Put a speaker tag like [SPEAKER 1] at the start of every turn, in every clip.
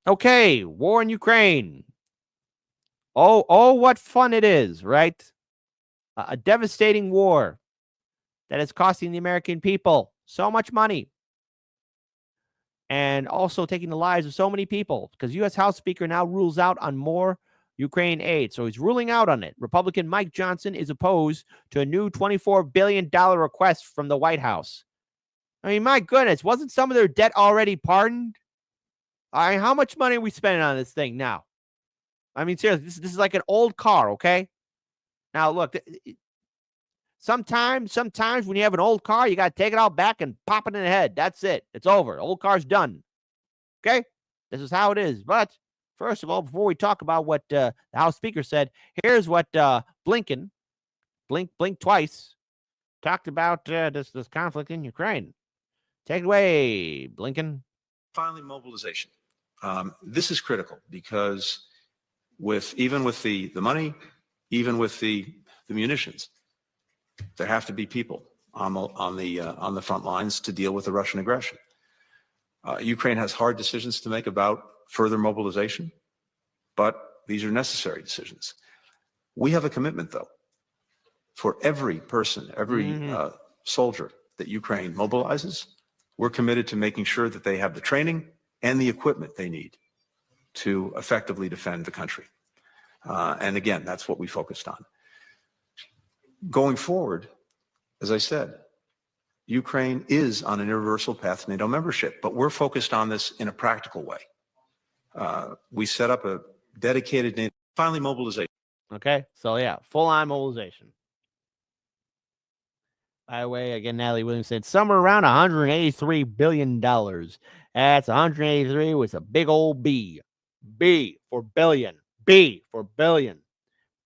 [SPEAKER 1] Okay, war in Ukraine. Oh, what fun it is, right? A devastating war that is costing the American people so much money and also taking the lives of so many people because U.S. House Speaker now rules out on more Ukraine aid. So he's ruling out on it. Republican Mike Johnson is opposed to a new $24 billion request from the White House. I mean, my goodness, wasn't some of their debt already pardoned? I mean, how much money are we spending on this thing now? I mean, seriously, this is like an old car, okay? Now, look, sometimes when you have an old car, you got to take it out back and pop it in the head. That's it. It's over. Old car's done. Okay? This is how it is. But first of all, before we talk about what the House Speaker said, here's what Blinken, blink twice, talked about this conflict in Ukraine. Take it away, Blinken.
[SPEAKER 2] Finally, mobilization. This is critical because even with the money, even with the munitions, there have to be people on the front lines to deal with the Russian aggression. Ukraine has hard decisions to make about further mobilization, but these are necessary decisions. We have a commitment, though, for every person, every soldier that Ukraine mobilizes. We're committed to making sure that they have the training and the equipment they need to effectively defend the country. And again, that's what we focused on. Going forward, as I said, Ukraine is on an irreversible path to NATO membership, but we're focused on this in a practical way. We set up a dedicated NATO, finally mobilization.
[SPEAKER 1] Okay, so yeah, full-on mobilization. By the way, again, Natalie Williams said somewhere around $183 billion. That's 183 with a big old B. B for billion. B for billion.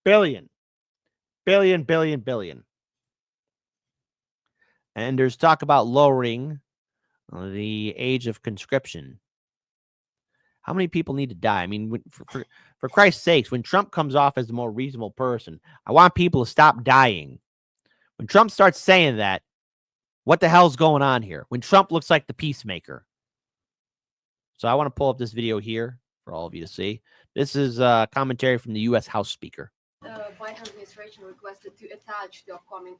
[SPEAKER 1] Billion. Billion, billion, billion. And there's talk about lowering the age of conscription. How many people need to die? I mean, for Christ's sakes, when Trump comes off as the more reasonable person, I want people to stop dying. When Trump starts saying that, what the hell's going on here? When Trump looks like the peacemaker. So I want to pull up this video here for all of you to see. This is commentary from the U.S. House Speaker.
[SPEAKER 3] The Biden administration requested to attach the upcoming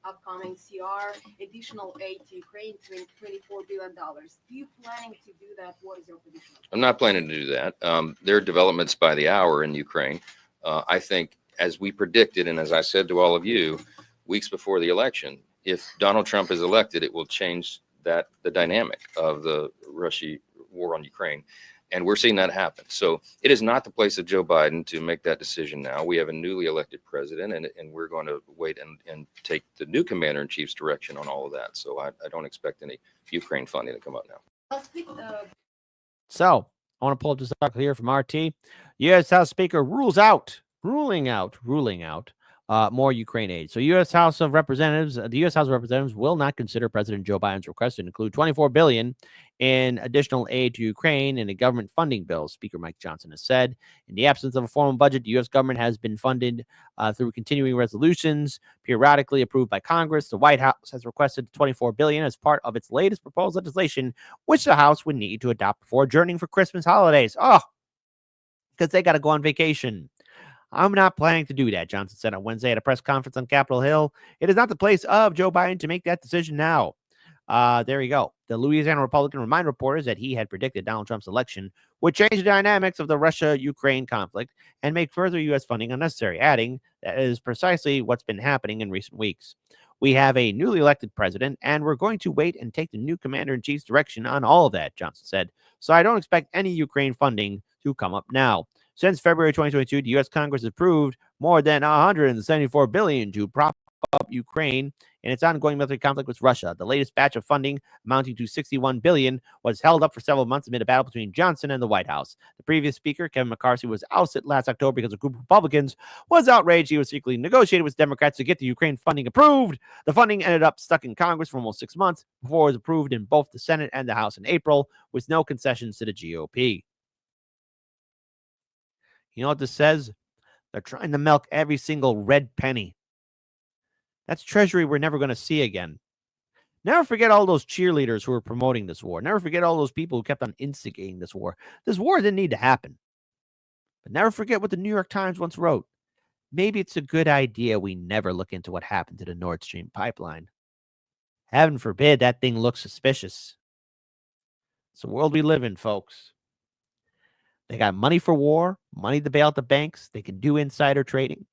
[SPEAKER 3] CR additional aid to Ukraine to $24 billion. Do you planning to do that? What is your position?
[SPEAKER 4] I'm not planning to do that. There are developments by the hour in Ukraine. I think, as we predicted, and as I said to all of you weeks before the election, if Donald Trump is elected, it will change the dynamic of the Russia war on Ukraine. And we're seeing that happen. So it is not the place of Joe Biden to make that decision now. We have a newly elected president, and we're going to wait and take the new commander in chief's direction on all of that. So I don't expect any Ukraine funding to come up now.
[SPEAKER 1] So I want to pull up this article here from RT. U.S. House Speaker ruling out more Ukraine aid. So the U.S. House of Representatives will not consider President Joe Biden's request to include $24 billion in additional aid to Ukraine in a government funding bill, Speaker Mike Johnson has said. In the absence of a formal budget, the U.S. government has been funded through continuing resolutions periodically approved by Congress. The White House has requested $24 billion as part of its latest proposed legislation, which the House would need to adopt before adjourning for Christmas holidays. Oh, because they got to go on vacation. I'm not planning to do that, Johnson said on Wednesday at a press conference on Capitol Hill. It is not the place of Joe Biden to make that decision now. There you go. The Louisiana Republican reminded reporters that he had predicted Donald Trump's election would change the dynamics of the Russia-Ukraine conflict and make further U.S. funding unnecessary, adding that is precisely what's been happening in recent weeks. We have a newly elected president, and we're going to wait and take the new commander-in-chief's direction on all of that, Johnson said. So I don't expect any Ukraine funding to come up now. Since February 2022, the U.S. Congress approved more than $174 billion to prop up Ukraine in its ongoing military conflict with Russia. The latest batch of funding, amounting to $61 billion, was held up for several months amid a battle between Johnson and the White House. The previous speaker, Kevin McCarthy, was ousted last October because a group of Republicans was outraged he was secretly negotiating with Democrats to get the Ukraine funding approved. The funding ended up stuck in Congress for almost 6 months before it was approved in both the Senate and the House in April, with no concessions to the GOP. You know what this says? They're trying to milk every single red penny. That's treasury we're never going to see again. Never forget all those cheerleaders who were promoting this war. Never forget all those people who kept on instigating this war. This war didn't need to happen. But never forget what the New York Times once wrote. Maybe it's a good idea we never look into what happened to the Nord Stream pipeline. Heaven forbid that thing looks suspicious. It's the world we live in, folks. They got money for war, money to bail out the banks. They can do insider trading.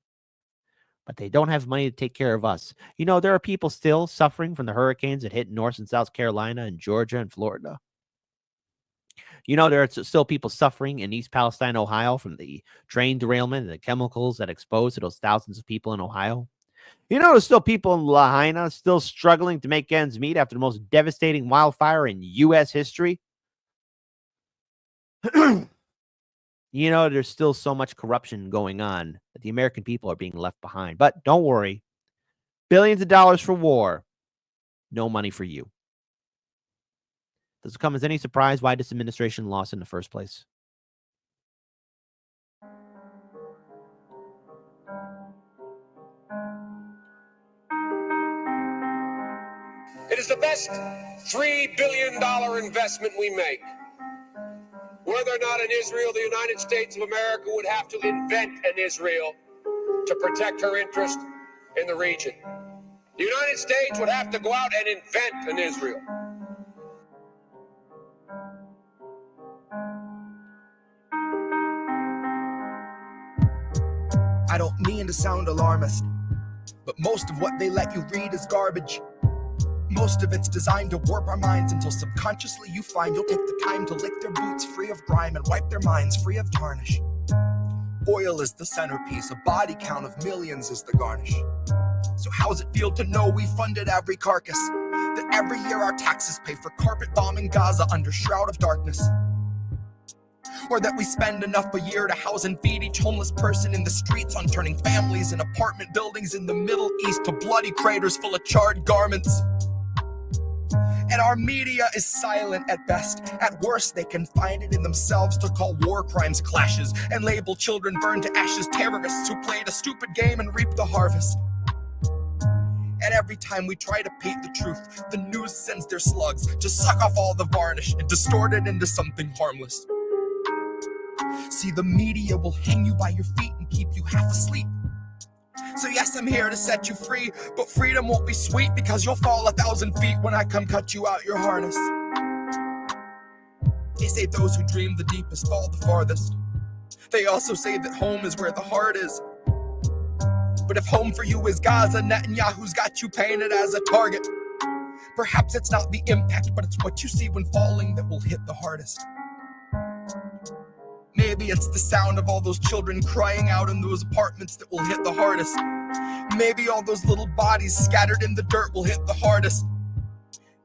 [SPEAKER 1] But they don't have money to take care of us. You know, there are people still suffering from the hurricanes that hit North and South Carolina and Georgia and Florida. You know, there are still people suffering in East Palestine, Ohio, from the train derailment and the chemicals that exposed to those thousands of people in Ohio. You know, there's still people in Lahaina still struggling to make ends meet after the most devastating wildfire in U.S. history. You know, there's still so much corruption going on that the American people are being left behind. But don't worry. Billions of dollars for war. No money for you. Does it come as any surprise why this administration lost in the first place?
[SPEAKER 5] It is the best $3 billion investment we make. Whether or not in Israel, the United States of America would have to invent an Israel to protect her interest in the region. The United States would have to go out and invent an Israel.
[SPEAKER 6] I don't mean to sound alarmist, but most of what they let you read is garbage. Most of it's designed to warp our minds until subconsciously you find you'll take the time to lick their boots free of grime and wipe their minds free of tarnish. Oil is the centerpiece, a body count of millions is the garnish. So how's it feel to know we funded every carcass? That every year our taxes pay for carpet bombing Gaza under shroud of darkness? Or that we spend enough a year to house and feed each homeless person in the streets on turning families in apartment buildings in the Middle East to bloody craters full of charred garments? And our media is silent at best. At worst, they can find it in themselves to call war crimes clashes and label children burned to ashes terrorists who played a stupid game and reaped the harvest. And every time we try to paint the truth, the news sends their slugs to suck off all the varnish and distort it into something harmless. See, the media will hang you by your feet and keep you half asleep. So yes, I'm here to set you free, but freedom won't be sweet because you'll fall 1,000 feet when I come cut you out your harness. They say those who dream the deepest fall the farthest. They also say that home is where the heart is. But if home for you is Gaza, Netanyahu's got you painted as a target. Perhaps it's not the impact, but it's what you see when falling that will hit the hardest. Maybe it's the sound of all those children crying out in those apartments that will hit the hardest. Maybe all those little bodies scattered in the dirt will hit the hardest.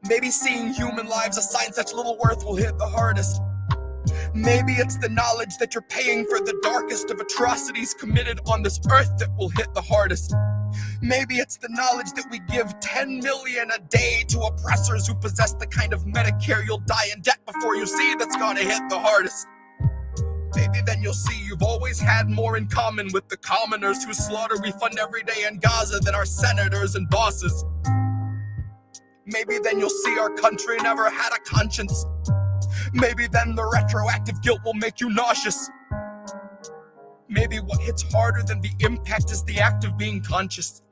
[SPEAKER 6] Maybe seeing human lives assigned such little worth will hit the hardest. Maybe it's the knowledge that you're paying for the darkest of atrocities committed on this earth that will hit the hardest. Maybe it's the knowledge that we give 10 million a day to oppressors who possess the kind of Medicare you'll die in debt before you see that's gonna hit the hardest. Maybe then you'll see you've always had more in common with the commoners whose slaughter we fund every day in Gaza than our senators and bosses. Maybe then you'll see our country never had a conscience. Maybe then the retroactive guilt will make you nauseous. Maybe what hits harder than the impact is the act of being conscious,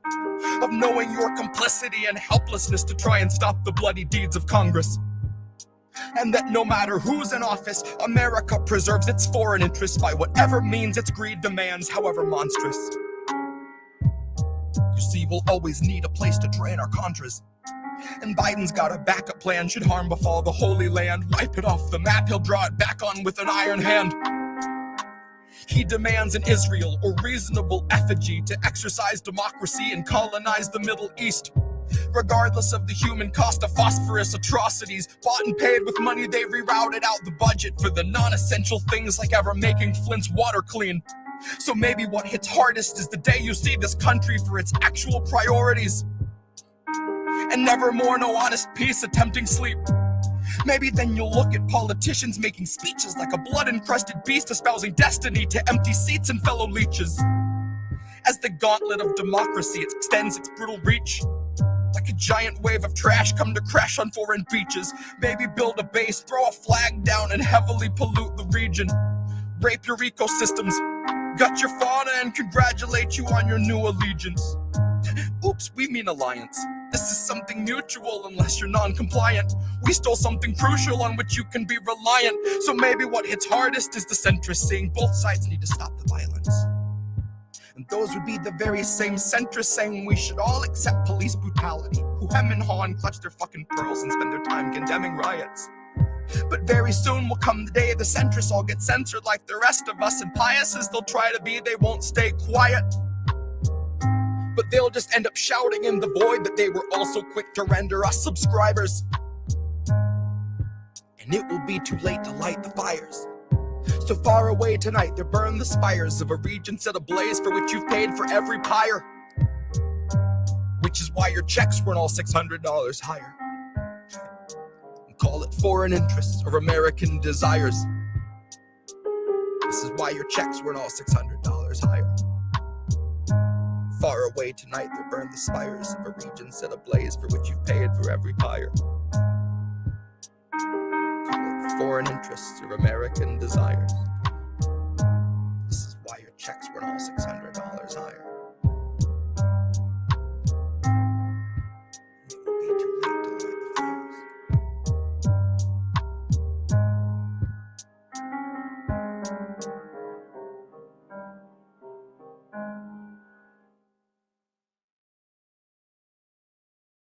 [SPEAKER 6] of knowing your complicity and helplessness to try and stop the bloody deeds of Congress. And that no matter who's in office, America preserves its foreign interests by whatever means its greed demands, however monstrous. You see, we'll always need a place to drain our contras. And Biden's got a backup plan should harm befall the Holy Land. Wipe it off the map, he'll draw it back on with an iron hand. He demands an Israel or reasonable effigy to exercise democracy and colonize the Middle East. Regardless of the human cost of phosphorus atrocities, bought and paid with money they rerouted out the budget for the non-essential things like ever making Flint's water clean. So maybe what hits hardest is the day you see this country for its actual priorities, and never more no honest peace attempting sleep. Maybe then you'll look at politicians making speeches like a blood-encrusted beast espousing destiny to empty seats and fellow leeches. As the gauntlet of democracy extends its brutal reach, like a giant wave of trash come to crash on foreign beaches. Maybe build a base, throw a flag down, and heavily pollute the region. Rape your ecosystems, gut your fauna, and congratulate you on your new allegiance. Oops, we mean alliance. This is something mutual unless you're non-compliant. We stole something crucial on which you can be reliant. So maybe what hits hardest is the centrist saying both sides need to stop the violence. And those would be the very same centrists saying we should all accept police brutality, who hem and haw and clutch their fucking pearls and spend their time condemning riots. But very soon will come the day the centrists all get censored like the rest of us, and pious as they'll try to be, they won't stay quiet. But they'll just end up shouting in the void that they were also quick to render us subscribers. And it will be too late to light the fires. So far away tonight, they burn the spires of a region set ablaze for which you've paid for every pyre. Which is why your checks weren't all $600 higher. And call it foreign interests or American desires. This is why your checks weren't all $600 higher. Far away tonight, they burn the spires of a region set ablaze for which you've paid for every pyre. Call it foreign interests or American desires. This is why your checks weren't all $600